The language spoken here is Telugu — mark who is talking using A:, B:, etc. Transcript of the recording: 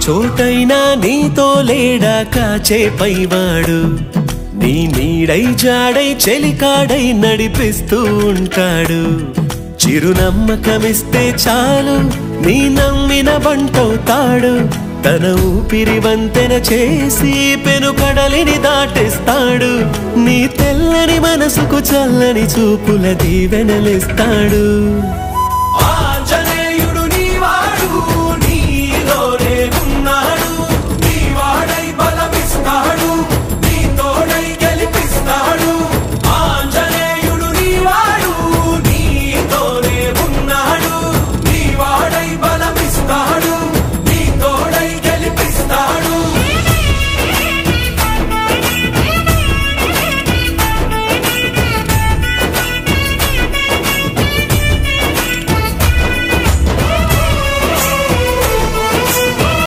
A: చోటైనా నీతో లేడా కాచే పైవాడు నీ నీడై జాడై చెలికాడై నడిపిస్తూ ఉంటాడు చిరునమ్మకమిస్తే చాలు నీ నమ్మిన బంటవుతాడు తన ఊపిరి వంతెన చేసి పెను కడలిని దాటిస్తాడు నీ తెల్లని మనసుకు చల్లని చూపుల దీవెనలిస్తాడు